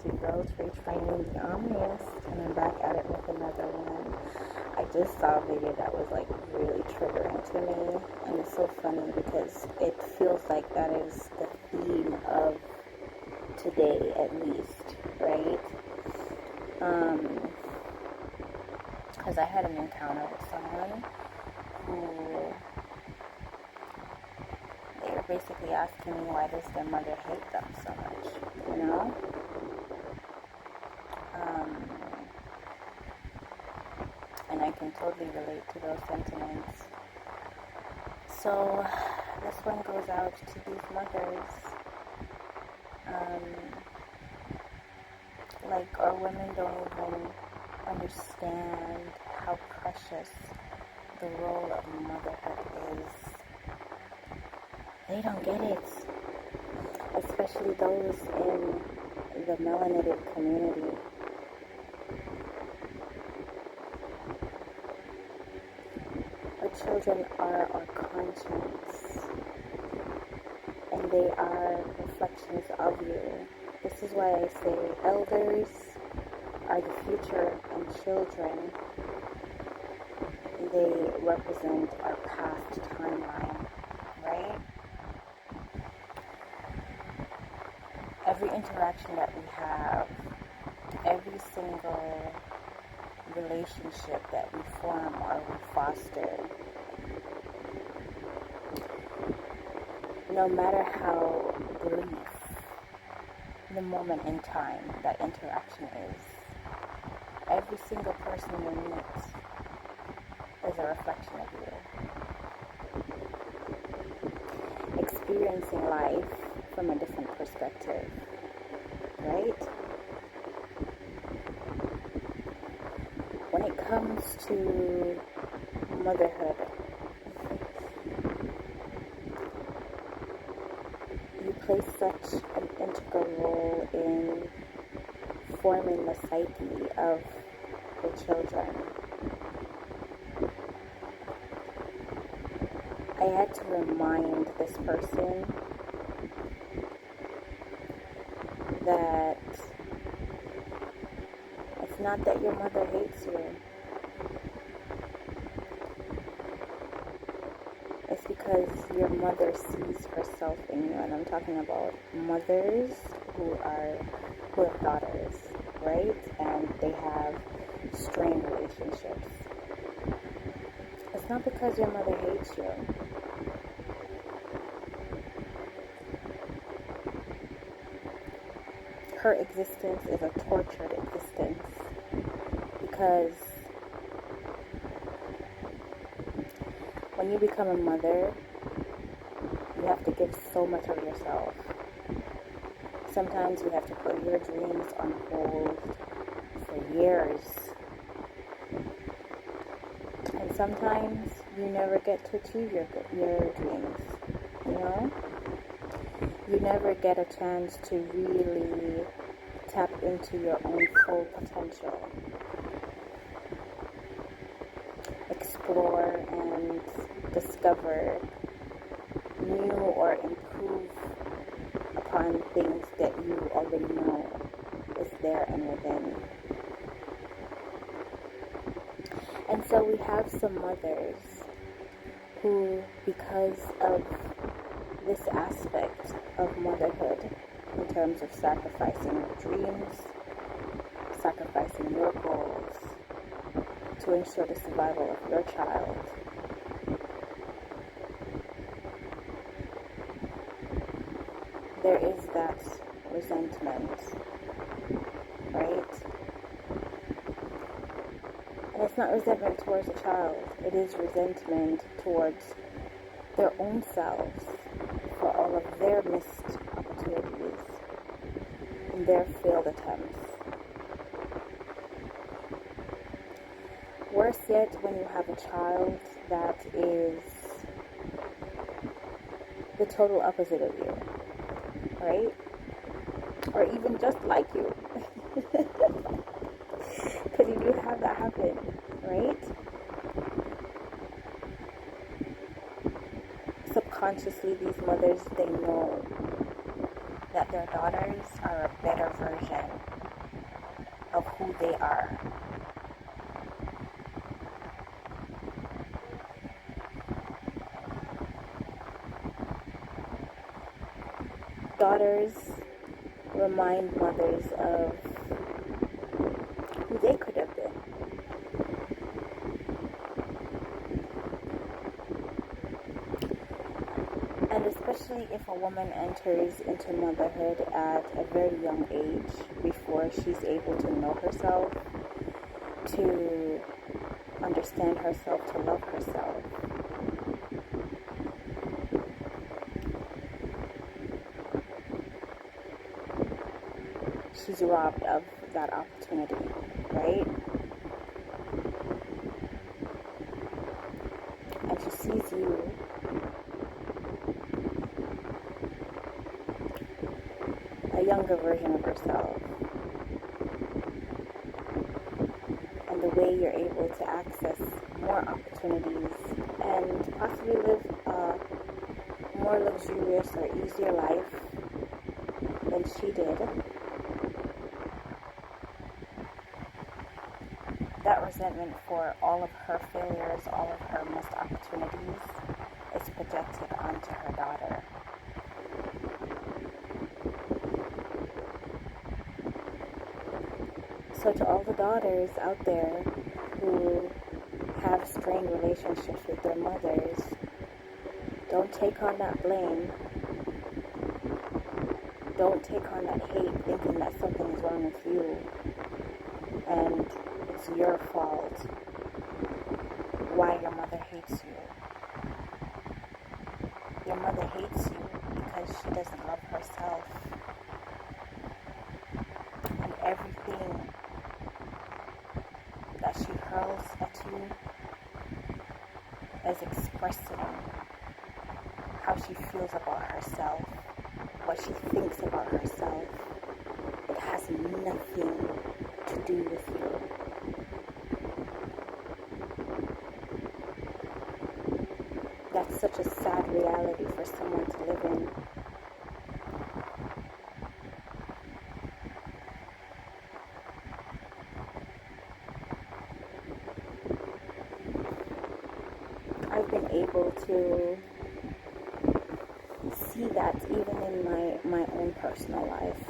your girl, TraytriuneTheOmnist, and I'm back at it with another one. I just saw a video that was like really triggering to me, and it's so funny because it feels like that is the theme of today, at least, right? Because I had an encounter with someone who they were basically asking me why does their mother hate them so much, you know? And I can totally relate to those sentiments. So this one goes out to these mothers. Like our women don't even understand how precious the role of motherhood is. They don't get it, especially those in the melanated community. Our children are our conscience, and they are reflections of you. This is why I say elders are the future, and children, they represent our past timeline, right? Every interaction that we have, every single relationship that we form or we foster, no matter how brief the moment in time that interaction is, every single person we meet is a reflection of you, experiencing life from a different perspective, right? When it comes to motherhood, you play such an integral role in forming the psyche of the children. I had to remind this person that it's not that your mother hates you. It's because your mother sees herself in you, and I'm talking about mothers who have daughters, right? And they have strained relationships. It's not because your mother hates you. Her existence is a tortured existence because when you become a mother, you have to give so much of yourself. Sometimes you have to put your dreams on hold for years. And sometimes you never get to achieve your dreams, you know? You never get a chance to really tap into your own full potential. Explore and discover new or improve upon things that you already know is there and within. And so we have some mothers who, because of this aspect of motherhood, in terms of sacrificing your dreams, sacrificing your goals to ensure the survival of your child, there is that resentment, right? And it's not resentment towards a child, it is resentment towards their own selves for all of their missed opportunities and their failed attempts. Worse yet, when you have a child that is the total opposite of you, right? Or even just like you. Because you do have that happen, right? Subconsciously, these mothers, they know that that their daughters are a better version of who they are. Daughters remind mothers of who they could have been. And especially if a woman enters into motherhood at a very young age, before she's able to know herself, to understand herself, to love herself. She's robbed of that opportunity, right? And she sees you a younger version of herself, and the way you're able to access more opportunities and possibly live a more luxurious or easier life than she did. That resentment for all of her failures, all of her missed opportunities, is projected onto her daughter. So to all the daughters out there who have strained relationships with their mothers, don't take on that blame. Don't take on that hate thinking that something is wrong with you and it's your fault why your mother hates you. Your mother hates you because she doesn't love herself. And everything that she hurls at you is expressing how she feels about herself, what she thinks about herself. It has nothing to do with you. That's such a sad reality for someone to live in. I've been able to see that even in my own personal life.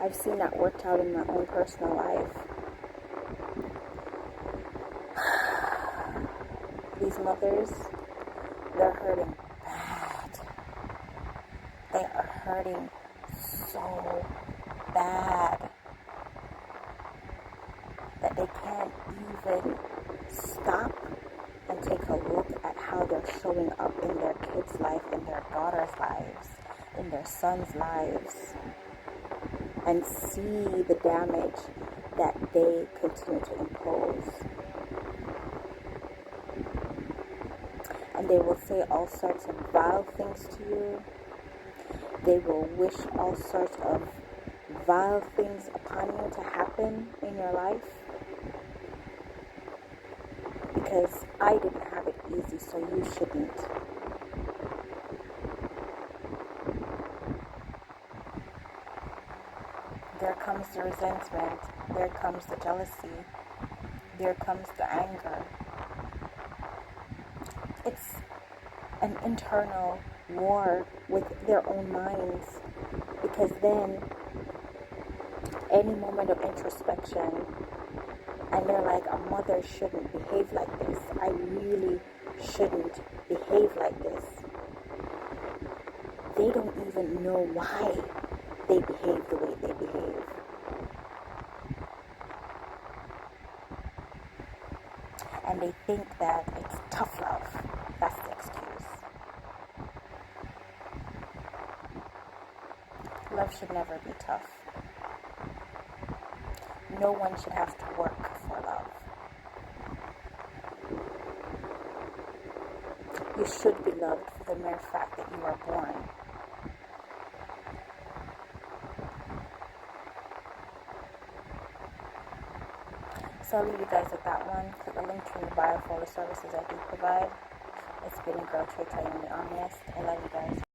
I've seen that worked out in my own personal life. These mothers, they're hurting bad. They are hurting so bad that they can't even stop and take a look at how they're showing up in their kids' life, in their daughters' lives, in their sons' lives, and see the damage that they continue to impose. And they will say all sorts of vile things to you. They will wish all sorts of vile things upon you to happen in your life. Because I didn't have it easy, so you shouldn't. There comes the resentment. There comes the jealousy. There comes the anger. It's an internal war with their own minds, because then any moment of introspection and they're like, a mother shouldn't behave like this. I really shouldn't behave like this. They don't even know why they behave the way they behave. And they think that it's tough love. That's the excuse. Love should never be tough. No one should have to work for love. You should be loved for the mere fact that you are born. So I'll leave you guys with that one. Click the link tree in the bio for all the services I do provide. It's been your girl, TraytriuneTheOmnist. I love you guys.